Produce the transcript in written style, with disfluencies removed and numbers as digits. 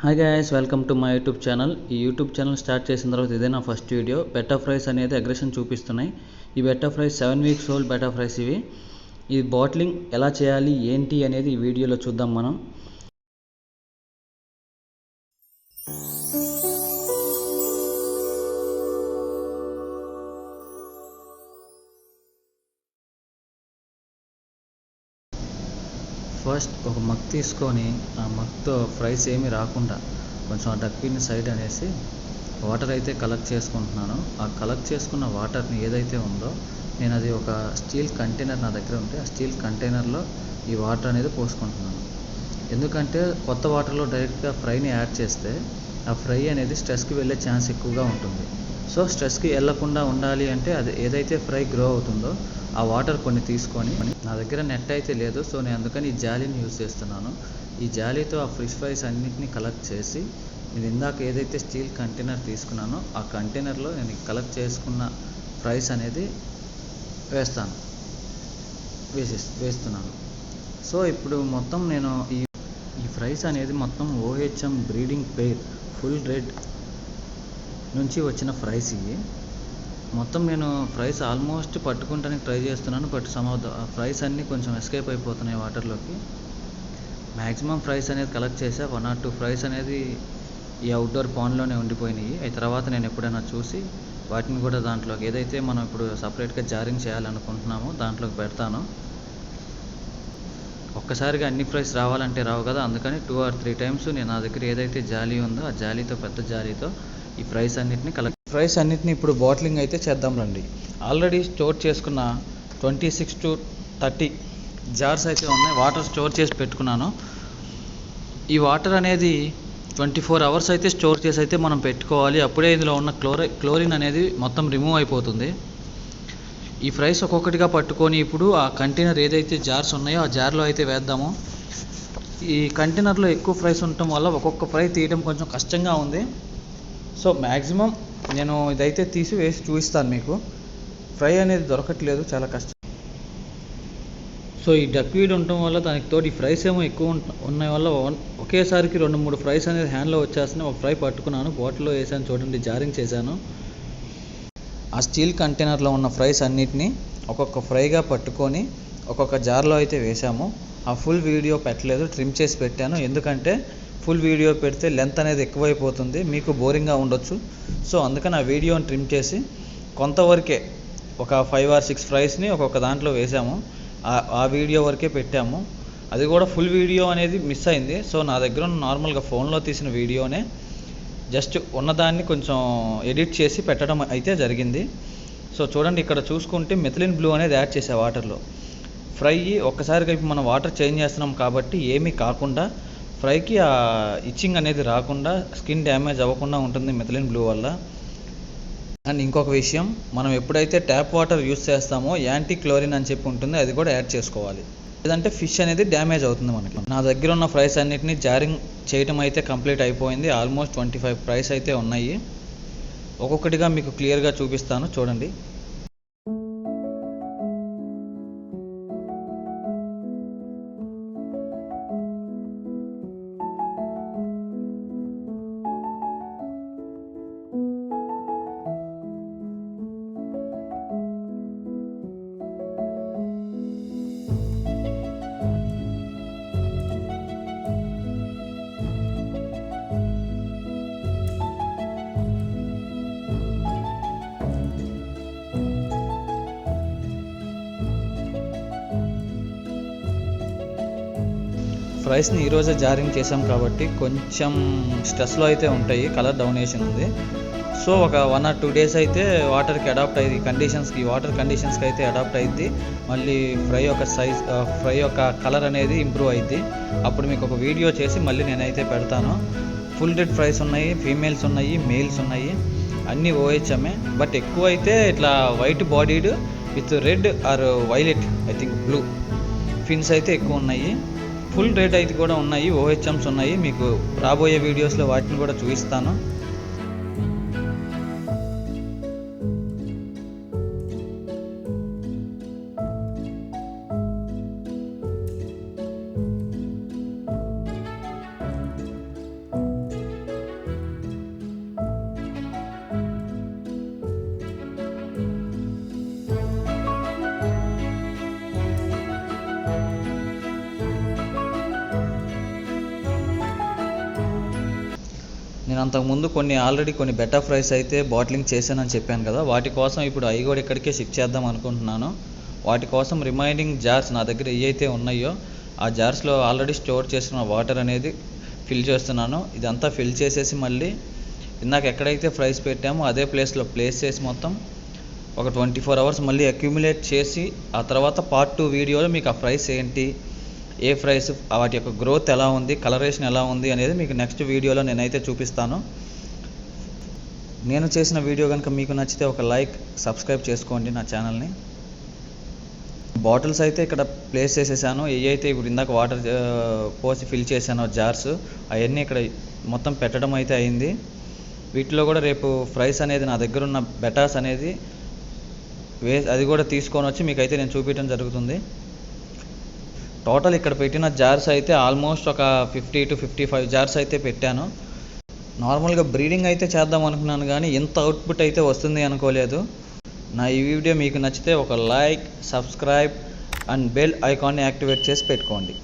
Hi guys, welcome to my YouTube channel. ఈ YouTube channel start చేసిన తర్వాత ఇదే నా ఫస్ట్ వీడియో. బెటా ఫ్రైస్ అనేది అగ్రెషన్ చూపిస్తున్నాయి. ఈ beta fries 7 weeks old beta fries ఇవి. ఈ బాటిలింగ్ ఎలా చేయాలి ఏంటి అనేది ఈ వీడియోలో చూద్దాం మనం. ఫస్ట్ ఒక మగ్ తీసుకొని ఆ మగ్తో ఫ్రైస్ ఏమీ రాకుండా కొంచెం ఆ డక్వీని సైడ్ అనేసి వాటర్ అయితే కలెక్ట్ చేసుకుంటున్నాను. ఆ కలెక్ట్ చేసుకున్న వాటర్ని ఏదైతే ఉందో నేను అది ఒక స్టీల్ కంటైనర్ నా దగ్గర ఉంటే ఆ స్టీల్ కంటైనర్లో ఈ వాటర్ అనేది పోసుకుంటున్నాను. ఎందుకంటే కొత్త వాటర్లో డైరెక్ట్గా ఫ్రైని యాడ్ చేస్తే ఆ ఫ్రై అనేది స్ట్రెస్కి వెళ్ళే ఛాన్స్ ఎక్కువగా ఉంటుంది. సో స్ట్రెస్కి వెళ్ళకుండా ఉండాలి అంటే అది ఏదైతే ఫ్రై గ్రో అవుతుందో ఆ వాటర్ కొన్ని తీసుకొని, నా దగ్గర నెట్ అయితే లేదు సో నేను అందుకని ఈ జాలీని యూజ్ చేస్తున్నాను. ఈ జాలీతో ఆ ఫిష్ ఫ్రైస్ అన్నింటినీ కలెక్ట్ చేసి నేను ఇందాక ఏదైతే స్టీల్ కంటైనర్ తీసుకున్నానో ఆ కంటైనర్లో నేను కలెక్ట్ చేసుకున్న ఫ్రైస్ అనేది వేస్తున్నాను. సో ఇప్పుడు మొత్తం నేను ఈ ఫ్రైస్ అనేది మొత్తం OHM breeding pair full red నుంచి వచ్చిన ఫ్రైస్ ఇవి. మొత్తం నేను ఫ్రైస్ ఆల్మోస్ట్ పట్టుకుంటానికి ట్రై చేస్తున్నాను, but some of the fries అన్నీ కొంచెం ఎస్కేప్ అయిపోతున్నాయి వాటర్లోకి. మ్యాక్సిమం ఫ్రైస్ అనేది కలెక్ట్ చేసా. 1 or 2 ఫ్రైస్ అనేది ఈ అవుట్డోర్ పాండ్లోనే ఉండిపోయినాయి. ఆ తర్వాత నేను ఎప్పుడైనా చూసి వాటిని కూడా దాంట్లోకి ఏదైతే మనం ఇప్పుడు సపరేట్గా జారింగ్ చేయాలనుకుంటున్నామో దాంట్లోకి పెడతాను. ఒక్కసారిగా అన్ని ఫ్రైస్ రావాలంటే రావు కదా, అందుకని 2 or 3 టైమ్స్ నేను నా దగ్గర ఏదైతే జాలీ ఉందో ఆ జాలీతో పెద్ద జాలీతో ఈ ఫ్రైస్ అన్నిటిని ఇప్పుడు బాటిలింగ్ అయితే చేద్దాం రండి. ఆల్రెడీ స్టోర్ చేసుకున్న 26 to 30 జార్స్ అయితే ఉన్నాయి. వాటర్ స్టోర్ చేసి పెట్టుకున్నాను. ఈ వాటర్ అనేది 24 hours అయితే స్టోర్ చేసి అయితే మనం పెట్టుకోవాలి. అప్పుడే ఇందులో ఉన్న క్లోరిన్ అనేది మొత్తం రిమూవ్ అయిపోతుంది. ఈ ఫ్రైస్ ఒక్కొక్కటిగా పట్టుకొని ఇప్పుడు ఆ కంటైనర్ ఏదైతే జార్స్ ఉన్నాయో ఆ జార్లో అయితే వేద్దాము. ఈ కంటైనర్లో ఎక్కువ ఫ్రైస్ ఉండటం వల్ల ఒక్కొక్క ఫ్రై తీయడం కొంచెం కష్టంగా ఉంది. సో మ్యాక్సిమం నేను ఇదైతే వేసి చూపిస్తాను మీకు. ఫ్రై అనేది దొరకట్లేదు, చాలా కష్టం. సో ఈ డక్వీడ్ ఉండటం వల్ల దానికి తోడు ఈ ఫ్రైస్ ఏమో ఎక్కువ ఉన్న వల్ల ఒకేసారికి 2-3 ఫ్రైస్ అనేది హ్యాండ్లో వచ్చేస్తున్నాయి. ఒక ఫ్రై పట్టుకున్నాను, బాటిల్లో వేసాను, చూడండి జారింగ్ చేశాను. ఆ స్టీల్ కంటైనర్లో ఉన్న ఫ్రైస్ అన్నిటినీ ఒక్కొక్క ఫ్రైగా పట్టుకొని ఒక్కొక్క జార్లో అయితే వేసాము. ఆ ఫుల్ వీడియో పెట్టలేదు, ట్రిమ్ చేసి పెట్టాను. ఎందుకంటే ఫుల్ వీడియో పెడితే లెంత్ అనేది ఎక్కువైపోతుంది, మీకు బోరింగ్గా ఉండొచ్చు. సో అందుకని ఆ వీడియోని ట్రిమ్ చేసి కొంతవరకే ఒక 5 or 6 ఫ్రైస్ని ఒక్కొక్క దాంట్లో వేసాము. ఆ వీడియో వరకే పెట్టాము. అది కూడా ఫుల్ వీడియో అనేది మిస్ అయింది. సో నా దగ్గర నార్మల్గా ఫోన్లో తీసిన వీడియోనే జస్ట్ ఉన్నదాన్ని కొంచెం ఎడిట్ చేసి పెట్టడం అయితే జరిగింది. సో చూడండి, ఇక్కడ చూసుకుంటే మెథిలిన్ బ్లూ అనేది యాడ్ చేసే వాటర్లో ఫ్రై ఒక్కసారిగా ఇప్పుడు మనం వాటర్ చేంజ్ చేస్తున్నాం కాబట్టి ఏమీ కాకుండా ఫ్రైకి ఆ ఇచ్చింగ్ అనేది రాకుండా స్కిన్ డ్యామేజ్ అవ్వకుండా ఉంటుంది మెథిలిన్ బ్లూ వల్ల. అండ్ ఇంకొక విషయం, మనం ఎప్పుడైతే ట్యాప్ వాటర్ యూస్ చేస్తామో యాంటీ క్లోరిన్ అని చెప్పి ఉంటుంది, అది కూడా యాడ్ చేసుకోవాలి. లేదంటే ఫిష్ అనేది డ్యామేజ్ అవుతుంది మనకి. నా దగ్గర ఉన్న ఫ్రైస్ అన్నిటిని జారింగ్ చేయటం అయితే కంప్లీట్ అయిపోయింది. ఆల్మోస్ట్ 25 ఫ్రైస్ అయితే ఉన్నాయి. ఒక్కొక్కటిగా మీకు క్లియర్గా చూపిస్తాను, చూడండి. ఫ్రైస్ని ఈరోజే జారింగ్ చేసాం కాబట్టి కొంచెం స్ట్రెస్లో అయితే ఉంటాయి, కలర్ డౌనేషన్ ఉంది. సో ఒక 1 or 2 days అయితే వాటర్కి అడాప్ట్ అయ్యి వాటర్ కండిషన్స్కి అయితే అడాప్ట్ అయ్యిద్ది. మళ్ళీ ఫ్రై యొక్క కలర్ అనేది ఇంప్రూవ్ అయ్యిద్ది. అప్పుడు మీకు ఒక వీడియో చేసి మళ్ళీ నేనైతే పెడతాను. ఫుల్ రెడ్ ఫ్రైస్ ఉన్నాయి, ఫీమేల్స్ ఉన్నాయి, మేల్స్ ఉన్నాయి, అన్నీ OHMఏ. బట్ ఎక్కువ అయితే ఇట్లా white bodied with red or violet, I think blue fins అయితే ఎక్కువ ఉన్నాయి. ఫుల్ రెడ్ అయితే కూడా ఉన్నాయి, OHMs ఉన్నాయి. మీకు రాబోయే వీడియోస్లో వాటిని కూడా చూపిస్తాను. నేను అంతకుముందు ఆల్రెడీ కొన్ని బెటా ఫ్రైస్ అయితే బాటిలింగ్ చేశానని చెప్పాను కదా, వాటి కోసం ఇప్పుడు అవి కూడా ఇక్కడికే షిఫ్ట్ చేద్దాం అనుకుంటున్నాను. వాటి కోసం రిమైనింగ్ జార్స్ నా దగ్గర ఏవైతే ఉన్నాయో ఆ జార్స్లో ఆల్రెడీ స్టోర్ చేసిన వాటర్ అనేది ఫిల్ చేస్తున్నాను. ఇదంతా ఫిల్ చేసేసి మళ్ళీ ఇందాక ఎక్కడైతే ఫ్రైస్ పెట్టామో అదే ప్లేస్లో ప్లేస్ చేసి మొత్తం ఒక 24 hours మళ్ళీ అక్యుములేట్ చేసి ఆ తర్వాత పార్ట్ 2 వీడియోలో మీకు ఆ ఫ్రైస్ ఏంటి, ఏ ఫ్రైస్, వాటి యొక్క గ్రోత్ ఎలా ఉంది, కలరేషన్ ఎలా ఉంది అనేది మీకు నెక్స్ట్ వీడియోలో నేనైతే చూపిస్తాను. నేను చేసిన వీడియో కనుక మీకు నచ్చితే ఒక లైక్, సబ్స్క్రైబ్ చేసుకోండి నా ఛానల్ని. బాటిల్స్ అయితే ఇక్కడ ప్లేస్ చేసేసాను. ఏవైతే ఇప్పుడు ఇందాక వాటర్ పోసి ఫిల్ చేశానో జార్స్ అవన్నీ ఇక్కడ మొత్తం పెట్టడం అయితే అయింది. వీటిలో కూడా రేపు ఫ్రైస్ అనేది నా దగ్గర ఉన్న బెటాస్ అనేది అది కూడా తీసుకొని వచ్చి మీకైతే నేను చూపించడం జరుగుతుంది. టోటల్ ఇక్కడ పెట్టిన జార్స్ అయితే ఆల్మోస్ట్ ఒక 50 to 55 జార్స్ అయితే పెట్టాను. నార్మల్గా బ్రీడింగ్ అయితే చేద్దాం అనుకున్నాను కానీ ఇంత అవుట్పుట్ అయితే వస్తుంది అనుకోలేదు. నా ఈ వీడియో మీకు నచ్చితే ఒక లైక్, సబ్స్క్రైబ్ అండ్ బెల్ ఐకాన్ని యాక్టివేట్ చేసి పెట్టుకోండి.